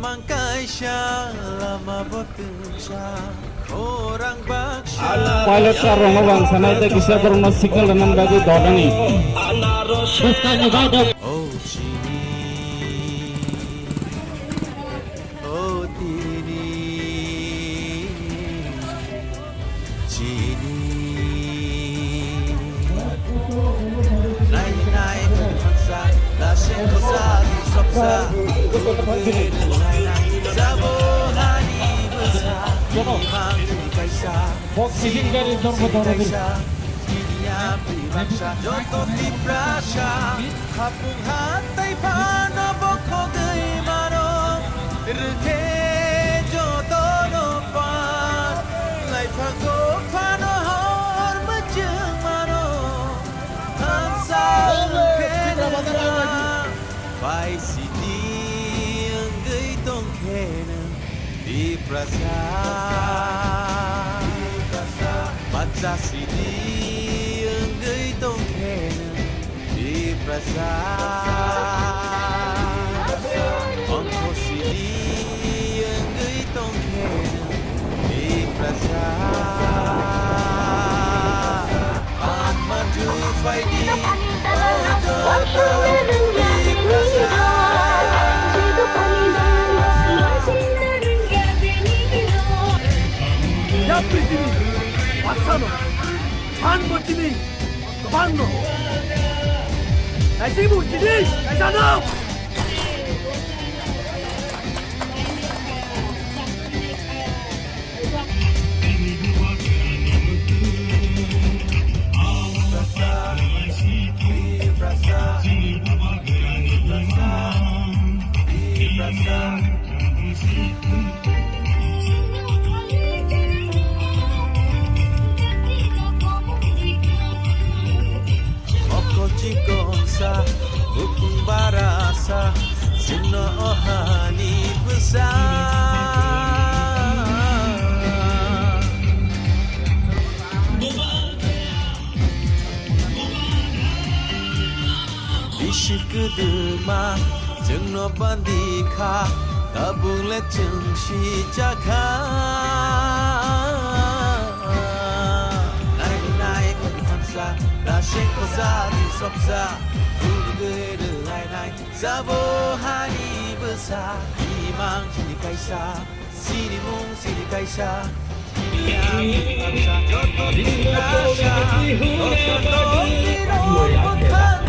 mang kaisha lama botucha orang baksha pilot ka rongo bang sanai te kisa korona signal nan bagi dodani susta nivada oh chini oh tiri chini nai nai fansa la senkosa sopsa oksigen garis dormo dormo joto tiprasya hapung hatai pano boko gay mano rke joto no pan lai phago pano hor majeng mano hansa kena pai sidi gay tong kena di prasa baca sidi gay tong kena di prasa onko sidi gay tong kena di prasa an maju fai di Passano, fanno tini, fanno. Dai Simu, tini, dai sana. Cikongsa Bukung barasa Sino ohani besar Bishik kedema Jengno bandika Tabung le jengsi jaka Naik konfansa Dashe kozari sopsa Guru hai nai Zabo hani besar Imang sini kaisa Sini mung sini kaisa Sini yang bangsa Joto di rasa Joto di roh Bukan